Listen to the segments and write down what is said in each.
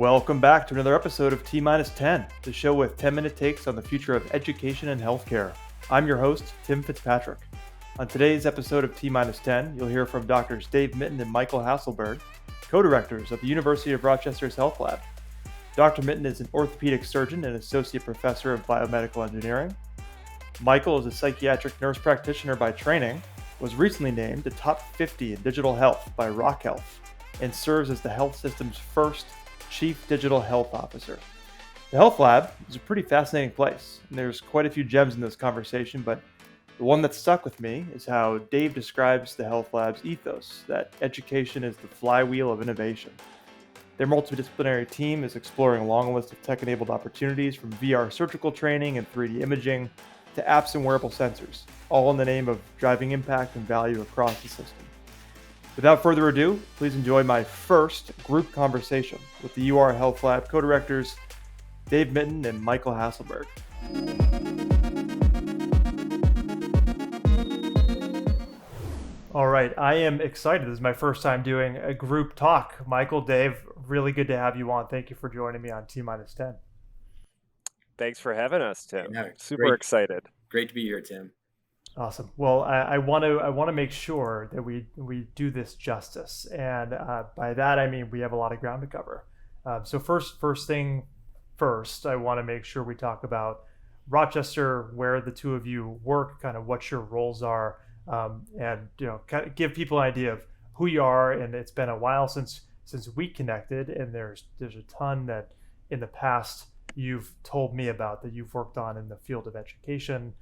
Welcome back to another episode of T-10, the show with 10-minute takes on the future of education and healthcare. I'm your host, Tim Fitzpatrick. On today's episode of T-10, you'll hear from Drs. Dave Mitten and Michael Hasselberg, co-directors of the University of Rochester's Health Lab. Dr. Mitten is an orthopedic surgeon and associate professor of biomedical engineering. Michael is a psychiatric nurse practitioner by training, was recently named the top 50 in digital health by Rock Health, and serves as the health system's first Chief Digital Health Officer. The Health Lab is a pretty fascinating place, and there's quite a few gems in this conversation, but the one that stuck with me is how Dave describes the Health Lab's ethos, that education is the flywheel of innovation. Their multidisciplinary team is exploring a long list of tech-enabled opportunities from VR surgical training and 3D imaging to apps and wearable sensors, all in the name of driving impact and value across the system. Without further ado, please enjoy my first group conversation with the UR Health Lab co-directors, Dave Mitten and Michael Hasselberg. All right, I am excited. This is my first time doing a group talk. Michael, Dave, really good to have you on. Thank you for joining me on T-10. Thanks for having us, Tim. Yeah, Super excited. Great to be here, Tim. Awesome. Well, I want to make sure that we do this justice, and by that I mean we have a lot of ground to cover. So first thing first, I want to make sure we talk about Rochester, where the two of you work, kind of what your roles are, and kind of give people an idea of who you are. And it's been a while since we connected, and there's a ton that in the past you've told me about that you've worked on in the field of education.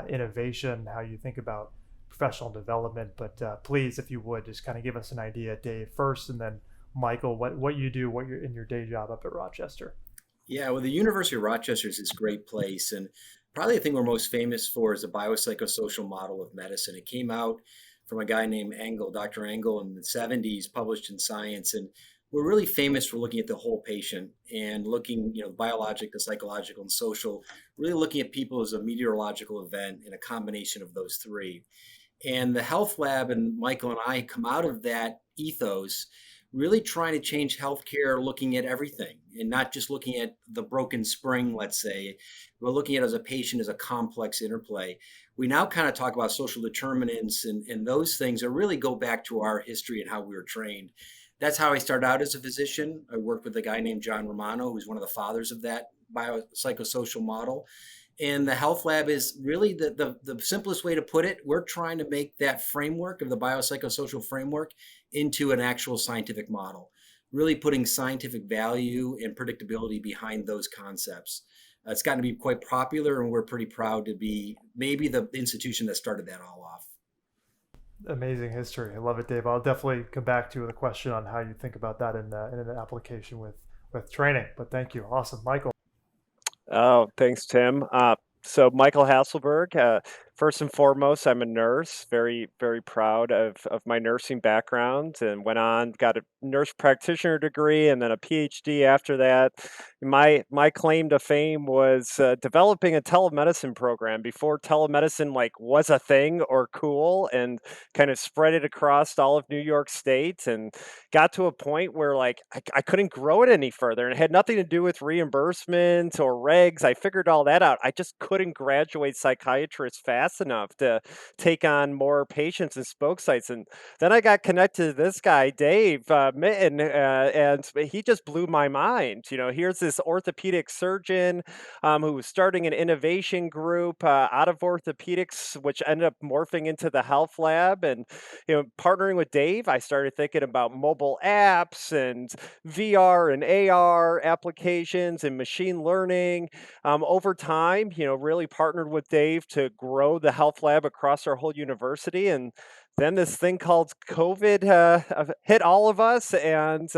Innovation, how you think about professional development. But please, if you would, just kind of give us an idea, Dave, first, and then Michael, what you do, what you're in your day job up at Rochester. Yeah, well, the University of Rochester is this great place. And probably the thing we're most famous for is the biopsychosocial model of medicine. It came out from a guy named Engel, Dr. Engel, in the 70s, published in Science. And we're really famous for looking at the whole patient and looking, biologic, the psychological, and social, really looking at people as a meteorological event in a combination of those three. And the Health Lab and Michael and I come out of that ethos, really trying to change healthcare, looking at everything and not just looking at the broken spring, let's say, but looking at it as a patient as a complex interplay. We now kind of talk about social determinants and those things that really go back to our history and how we were trained. That's how I started out as a physician. I worked with a guy named John Romano, who's one of the fathers of that biopsychosocial model. And the Health Lab is really the simplest way to put it. We're trying to make that framework of the biopsychosocial framework into an actual scientific model, really putting scientific value and predictability behind those concepts. It's gotten to be quite popular, and we're pretty proud to be maybe the institution that started that all off. Amazing history. I love it, Dave. I'll definitely come back to the question on how you think about that in an application with training. But thank you. Awesome. Michael. Oh, thanks, Tim. So Michael Hasselberg, first and foremost, I'm a nurse, very, very proud of my nursing background, and got a nurse practitioner degree and then a PhD after that. My claim to fame was developing a telemedicine program before telemedicine was a thing or cool, and kind of spread it across all of New York State, and got to a point where I couldn't grow it any further, and it had nothing to do with reimbursement or regs. I figured all that out. I just couldn't graduate psychiatrists fast enough to take on more patients and spoke sites. And then I got connected to this guy, Dave Mitten, and he just blew my mind. Here's this orthopedic surgeon who was starting an innovation group out of orthopedics, which ended up morphing into the Health Lab. And partnering with Dave, I started thinking about mobile apps and VR and AR applications and machine learning. Over time, really partnered with Dave to grow the Health Lab across our whole university. And then this thing called COVID hit all of us, and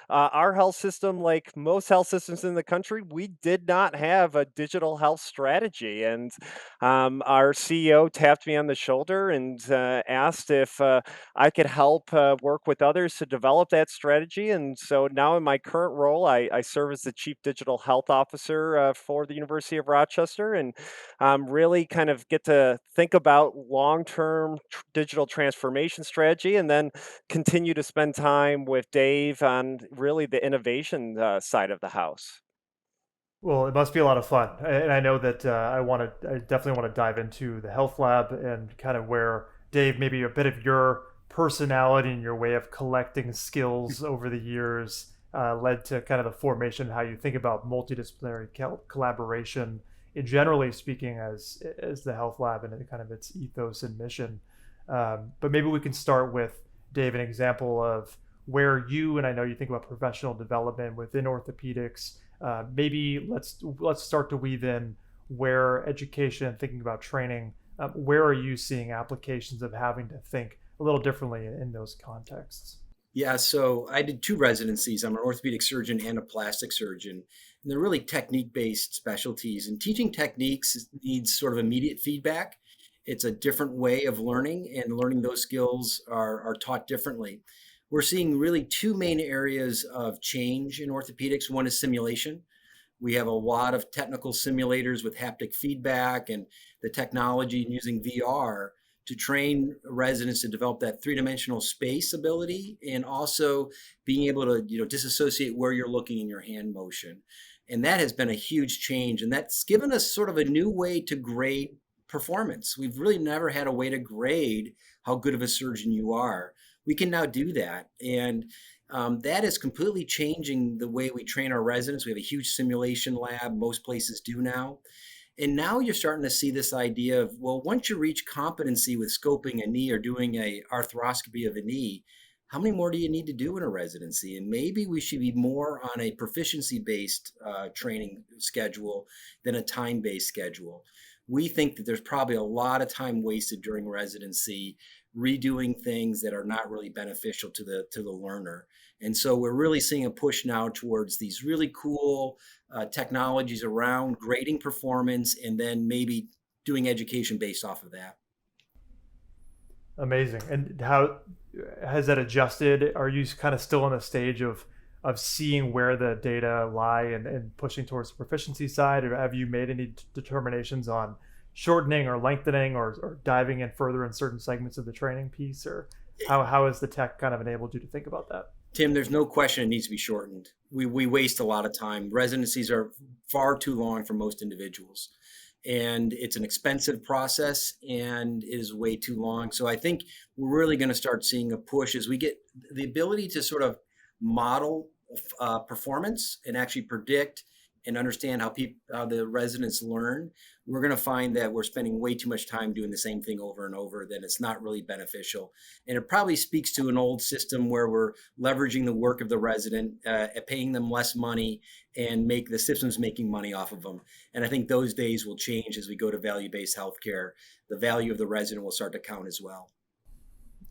our health system, like most health systems in the country, we did not have a digital health strategy. And our CEO tapped me on the shoulder and asked if I could help work with others to develop that strategy. And so now in my current role, I serve as the Chief Digital Health Officer for the University of Rochester, and really kind of get to think about long-term digital transformation strategy, and then continue to spend time with Dave on really the innovation side of the house. Well, it must be a lot of fun, and I know that I definitely want to dive into the health lab and kind of where Dave, maybe a bit of your personality and your way of collecting skills over the years led to kind of the formation of how you think about multidisciplinary collaboration, generally speaking, as the health lab and kind of its ethos and mission. But maybe we can start with Dave, an example of where you, and I know you think about professional development within orthopedics. Maybe let's start to weave in where education, thinking about training, where are you seeing applications of having to think a little differently in those contexts? Yeah, so I did two residencies. I'm an orthopedic surgeon and a plastic surgeon. And they're really technique-based specialties. And teaching techniques needs sort of immediate feedback. It's a different way of learning, and learning those skills are taught differently. We're seeing really two main areas of change in orthopedics. One is simulation. We have a lot of technical simulators with haptic feedback and the technology and using VR to train residents to develop that three-dimensional space ability, and also being able to disassociate where you're looking in your hand motion. And that has been a huge change, and that's given us sort of a new way to grade performance. We've really never had a way to grade how good of a surgeon you are. We can now do that, and that is completely changing the way we train our residents. We have a huge simulation lab. Most places do now. And now you're starting to see this idea of, well, once you reach competency with scoping a knee or doing a arthroscopy of a knee, how many more do you need to do in a residency? And maybe we should be more on a proficiency-based training schedule than a time-based schedule. We think that there's probably a lot of time wasted during residency redoing things that are not really beneficial to the learner. And so we're really seeing a push now towards these really cool technologies around grading performance, and then maybe doing education based off of that. Amazing. And how has that adjusted? Are you kind of still in a stage of seeing where the data lie and pushing towards the proficiency side, or have you made any determinations on shortening or lengthening or diving in further in certain segments of the training piece, or how has the tech kind of enabled you to think about that? Tim, there's no question it needs to be shortened. We waste a lot of time. Residencies are far too long for most individuals, and it's an expensive process and is way too long. So I think we're really going to start seeing a push as we get the ability to sort of model performance and actually predict and understand how the residents learn. We're going to find that we're spending way too much time doing the same thing over and over, then it's not really beneficial. And it probably speaks to an old system where we're leveraging the work of the resident, paying them less money, and make the systems making money off of them. And I think those days will change as we go to value-based healthcare. The value of the resident will start to count as well.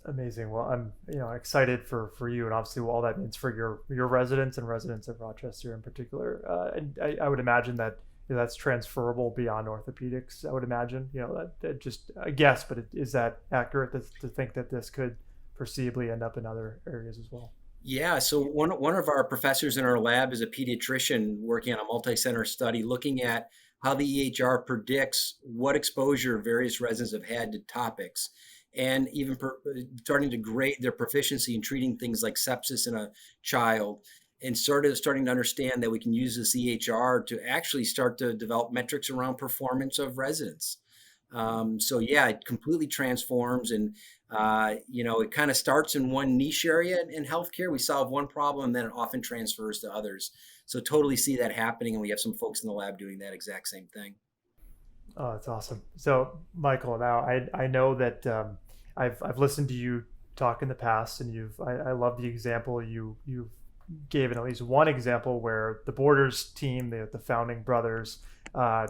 Amazing. Well, I'm excited for you, and obviously what all that means for your residents and residents of Rochester in particular. And I would imagine that that's transferable beyond orthopedics. I would imagine that just a guess, but is that accurate to think that this could foreseeably end up in other areas as well? Yeah, so one of our professors in our lab is a pediatrician working on a multi-center study looking at how the EHR predicts what exposure various residents have had to topics, and even starting to grade their proficiency in treating things like sepsis in a child, and starting to understand that we can use this EHR to actually start to develop metrics around performance of residents. So yeah, it completely transforms, and it kind of starts in one niche area in healthcare. We solve one problem, and then it often transfers to others. So totally see that happening, and we have some folks in the lab doing that exact same thing. Oh, that's awesome. So, Michael, now I know that I've listened to you talk in the past, and I love the example you gave, in at least one example where the Borders team, the founding brothers,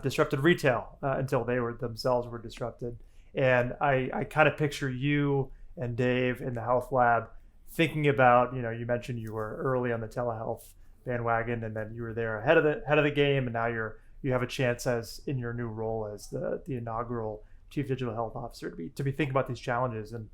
disrupted retail until they themselves were disrupted. And I kind of picture you and Dave in the health lab thinking about, you mentioned you were early on the telehealth bandwagon, and then you were there ahead of the game, and now you have a chance as in your new role as the inaugural chief digital health officer to be thinking about these challenges and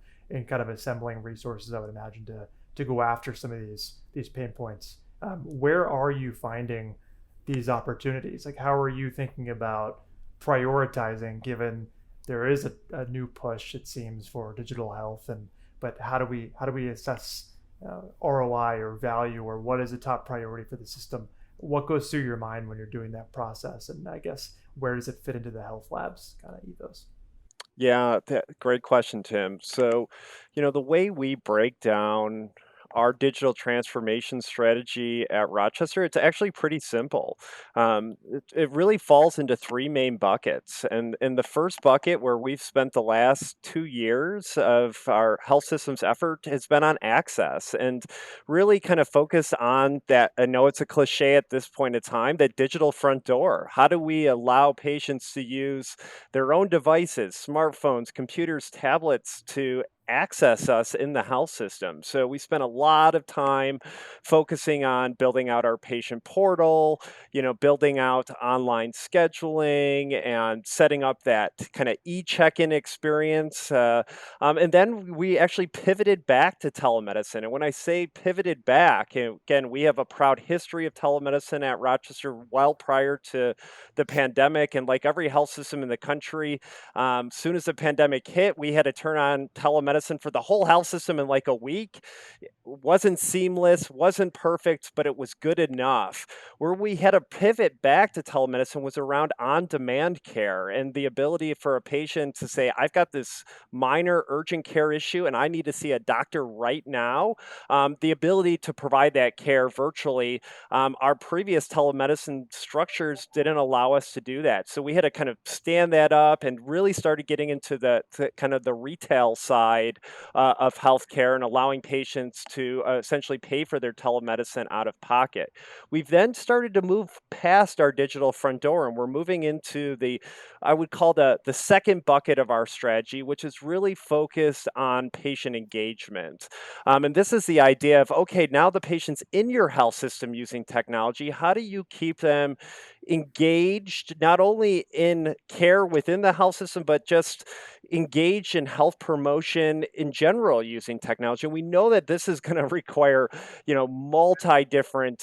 kind of assembling resources, I would imagine, to go after some of these pain points. Where are you finding these opportunities? Like, how are you thinking about prioritizing, given there is a new push, it seems, for digital health, but how do we assess ROI or value, or what is a top priority for the system? What goes through your mind when you're doing that process? And I guess where does it fit into the health labs kind of ethos? Yeah, great question, Tim. So, the way we break down our digital transformation strategy at Rochester, it's actually pretty simple. It really falls into three main buckets. And in the first bucket, where we've spent the last 2 years of our health systems effort, has been on access and really kind of focus on that. I know it's a cliche at this point in time, that digital front door. How do we allow patients to use their own devices, smartphones, computers, tablets to access us in the health system? So we spent a lot of time focusing on building out our patient portal, building out online scheduling and setting up that kind of e-check-in experience. And then we actually pivoted back to telemedicine. And when I say pivoted back, again, we have a proud history of telemedicine at Rochester well prior to the pandemic. And like every health system in the country, soon as the pandemic hit, we had to turn on telemedicine for the whole health system in like a week. It wasn't seamless, wasn't perfect, but it was good enough. Where we had to pivot back to telemedicine was around on demand care and the ability for a patient to say, I've got this minor urgent care issue and I need to see a doctor right now. The ability to provide that care virtually. Our previous telemedicine structures didn't allow us to do that. So we had to kind of stand that up and really started getting into the kind of the retail side of healthcare and allowing patients to essentially pay for their telemedicine out of pocket. We've then started to move past our digital front door and we're moving into I would call the second bucket of our strategy, which is really focused on patient engagement. And this is the idea of, okay, now the patient's in your health system using technology. How do you keep them engaged, not only in care within the health system, but just engaged in health promotion in general using technology? And we know that this is going to require, multi different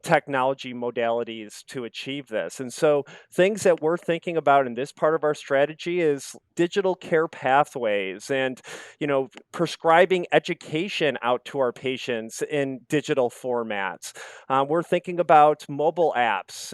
technology modalities to achieve this. And so things that we're thinking about in this part of our strategy is digital care pathways and, prescribing education out to our patients in digital formats. We're thinking about mobile apps.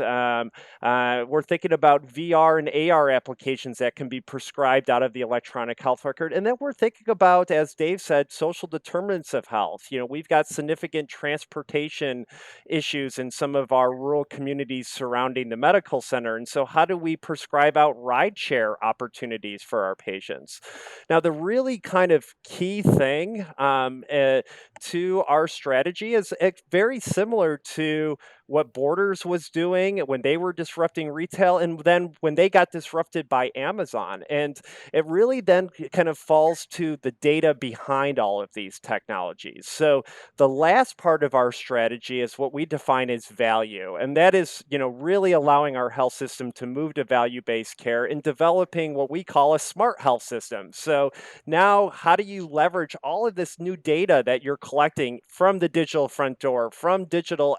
We're thinking about VR and AR applications that can be prescribed out of the electronic health record. And then we're thinking about, as Dave said, social determinants of health. We've got significant transportation issues in some of our rural communities surrounding the medical center. And so, how do we prescribe out rideshare opportunities for our patients? Now, the really kind of key thing to our strategy is very similar to what Borders was doing when they were disrupting retail and then when they got disrupted by Amazon. And it really then kind of falls to the data behind all of these technologies. So the last part of our strategy is what we define as value. And that is, really allowing our health system to move to value-based care and developing what we call a smart health system. So now, how do you leverage all of this new data that you're collecting from the digital front door, from digital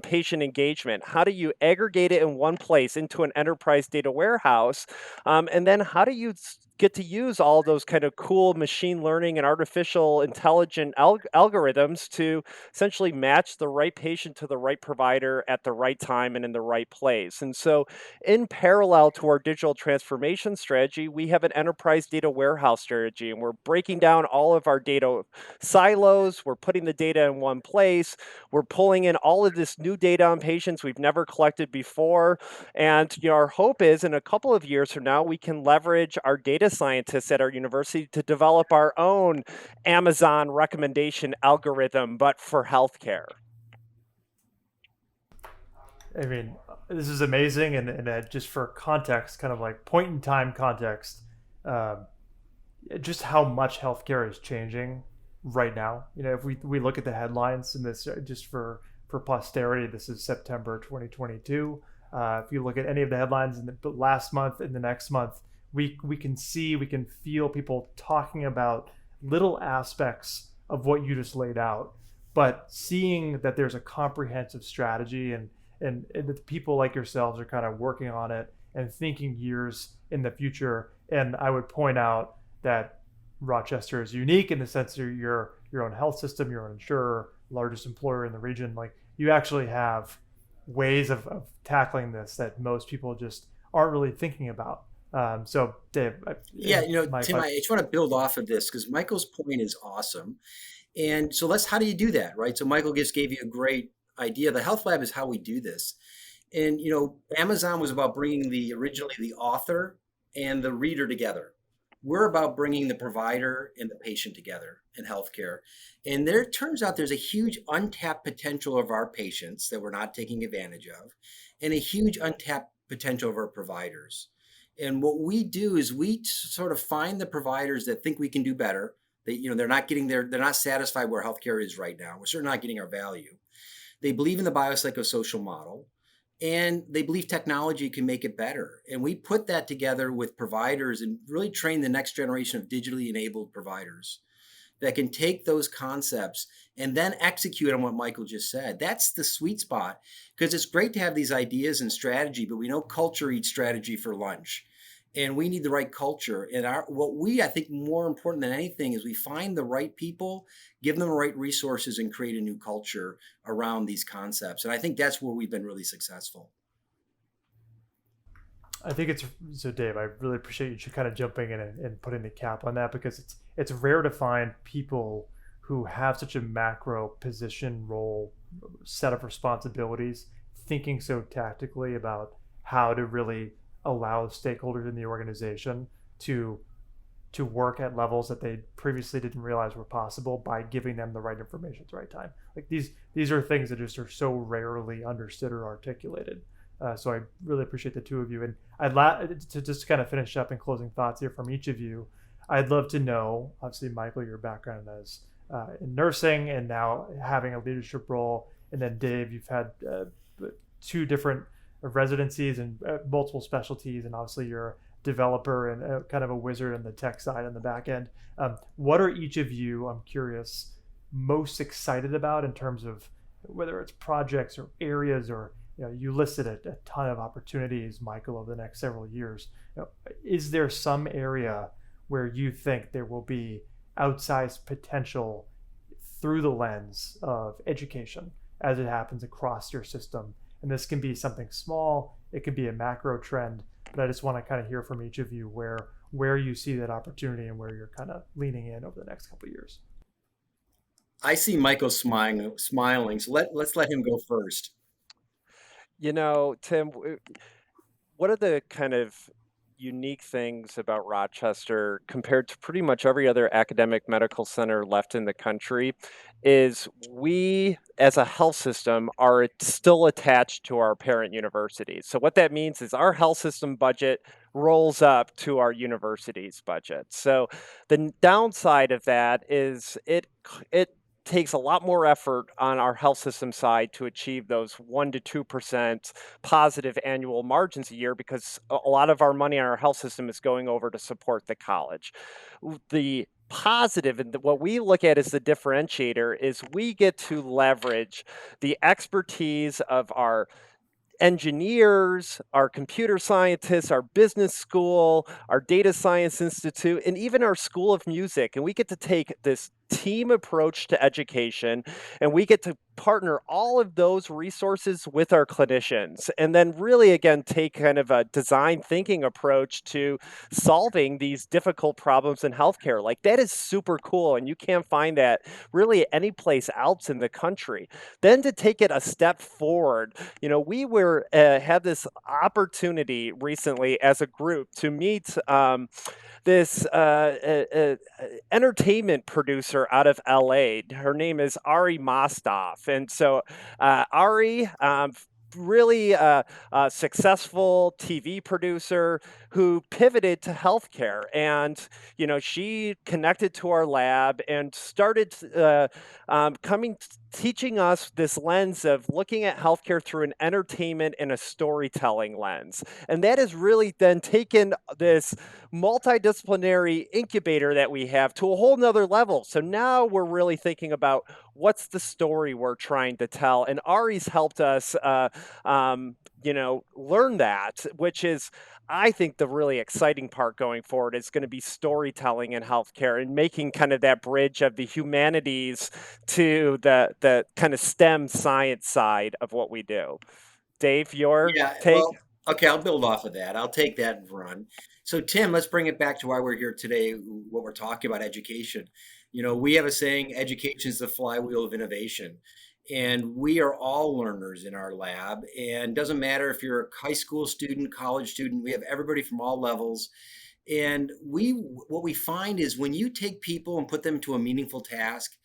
patient engagement? How do you aggregate it in one place into an enterprise data warehouse? And then how do you get to use all those kind of cool machine learning and artificial intelligent algorithms to essentially match the right patient to the right provider at the right time and in the right place? And so, in parallel to our digital transformation strategy, we have an enterprise data warehouse strategy, and we're breaking down all of our data silos. We're putting the data in one place. We're pulling in all of this new data on patients we've never collected before. And our hope is in a couple of years from now, we can leverage our data scientists at our university to develop our own Amazon recommendation algorithm, but for healthcare. I mean, this is amazing, and just for context, kind of like point in time context, um, just how much healthcare is changing right now. If we look at the headlines, and this just for posterity, this is September 2022. If you look at any of the headlines in the last month and the next month, we can see, we can feel people talking about little aspects of what you just laid out, but seeing that there's a comprehensive strategy, and that people like yourselves are kind of working on it and thinking years in the future. And I would point out that Rochester is unique in the sense that you're your own health system, your own insurer, largest employer in the region. Like you actually have ways of tackling this that most people just aren't really thinking about. So, Dave, Yeah, my Tim, question. I just want to build off of this because Michael's point is awesome. And so how do you do that, right? So Michael just gave you a great idea. The health lab is how we do this. And Amazon was about bringing originally the author and the reader together. We're about bringing the provider and the patient together in healthcare. And there turns out there's a huge untapped potential of our patients that we're not taking advantage of, and a huge untapped potential of our providers. And what we do is we sort of find the providers that think we can do better. They're not they're not satisfied where healthcare is right now. We're certainly not getting our value. They believe in the biopsychosocial model, and they believe technology can make it better. And we put that together with providers and really train the next generation of digitally enabled providers that can take those concepts and then execute on what Michael just said. That's the sweet spot, because it's great to have these ideas and strategy, but we know culture eats strategy for lunch. And we need the right culture. And I think more important than anything is we find the right people, give them the right resources, and create a new culture around these concepts. And I think that's where we've been really successful. I think it's so, Dave. I really appreciate you kind of jumping in and putting the cap on that because it's rare to find people who have such a macro position, role, set of responsibilities, thinking so tactically about how to really allow stakeholders in the organization to work at levels that they previously didn't realize were possible by giving them the right information at the right time. Like these are things that just are so rarely understood or articulated. So I really appreciate the two of you. And to just kind of finish up in closing thoughts here from each of you, I'd love to know, obviously, Michael, your background as in nursing and now having a leadership role. And then Dave, you've had two different residencies and multiple specialties. And obviously you're a developer and kind of a wizard on the tech side on the back end. What are each of you, I'm curious, most excited about in terms of whether it's projects or areas or you listed a ton of opportunities, Michael, over the next several years. Is there some area where you think there will be outsized potential through the lens of education as it happens across your system? And this can be something small, it could be a macro trend, but I just want to kind of hear from each of you where you see that opportunity and where you're kind of leaning in over the next couple of years. I see Michael smiling. So let's let him go first. Tim, one of the kind of unique things about Rochester compared to pretty much every other academic medical center left in the country is we, as a health system, are still attached to our parent universities. So what that means is our health system budget rolls up to our university's budget. So the downside of that is it takes a lot more effort on our health system side to achieve those 1 to 2% positive annual margins a year because a lot of our money in our health system is going over to support the college. The positive and what we look at as the differentiator is we get to leverage the expertise of our engineers, our computer scientists, our business school, our data science institute, and even our school of music. And we get to take this team approach to education and we get to partner all of those resources with our clinicians and then really again take kind of a design thinking approach to solving these difficult problems in healthcare. Like that is super cool and you can't find that really any place else in the country. Then to take it a step forward, we had this opportunity recently as a group to meet this entertainment producer out of LA. Her name is Ari Mostov. And so Ari, really successful TV producer who pivoted to healthcare. And, she connected to our lab and started teaching us this lens of looking at healthcare through an entertainment and a storytelling lens. And that has really then taken this multidisciplinary incubator that we have to a whole nother level. So now we're really thinking about what's the story we're trying to tell. And Ari's helped us learn that, which is, I think, the really exciting part going forward is going to be storytelling in healthcare and making kind of that bridge of the humanities to the kind of STEM science side of what we do. Dave, your Yeah, take? well, okay, I'll build off of that. I'll take that and run. So, Tim, let's bring it back to why we're here today, what we're talking about education. We have a saying, education is the flywheel of innovation. And we are all learners in our lab. And doesn't matter if you're a high school student, college student, we have everybody from all levels. And what we find is when you take people and put them to a meaningful task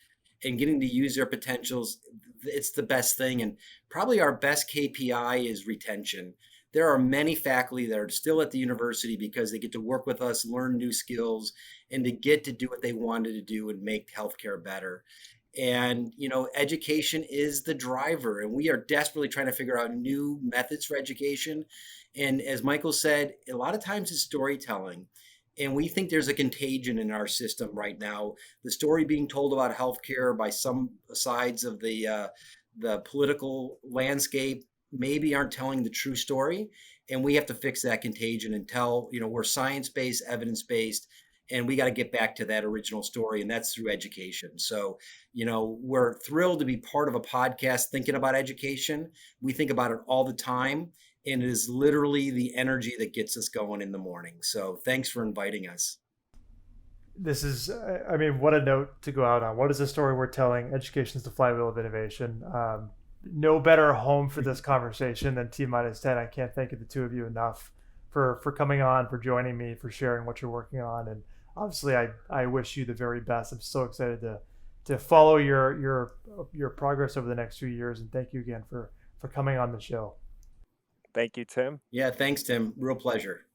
and getting to use their potentials, it's the best thing. And probably our best KPI is retention. There are many faculty that are still at the university because they get to work with us, learn new skills, and to get to do what they wanted to do and make healthcare better. And, education is the driver, and we are desperately trying to figure out new methods for education. And as Michael said, a lot of times it's storytelling. And we think there's a contagion in our system right now. The story being told about healthcare by some sides of the political landscape maybe aren't telling the true story. And we have to fix that contagion and tell, we're science-based, evidence-based, and we got to get back to that original story, and that's through education. So, we're thrilled to be part of a podcast thinking about education. We think about it all the time, and it is literally the energy that gets us going in the morning. So thanks for inviting us. This is, I mean, what a note to go out on. What is the story we're telling? Education is the flywheel of innovation. No better home for this conversation than T-10. I can't thank the two of you enough for coming on, for joining me, for sharing what you're working on. And obviously, I wish you the very best. I'm so excited to follow your progress over the next few years. And thank you again for coming on the show. Thank you, Tim. Yeah, thanks, Tim. Real pleasure.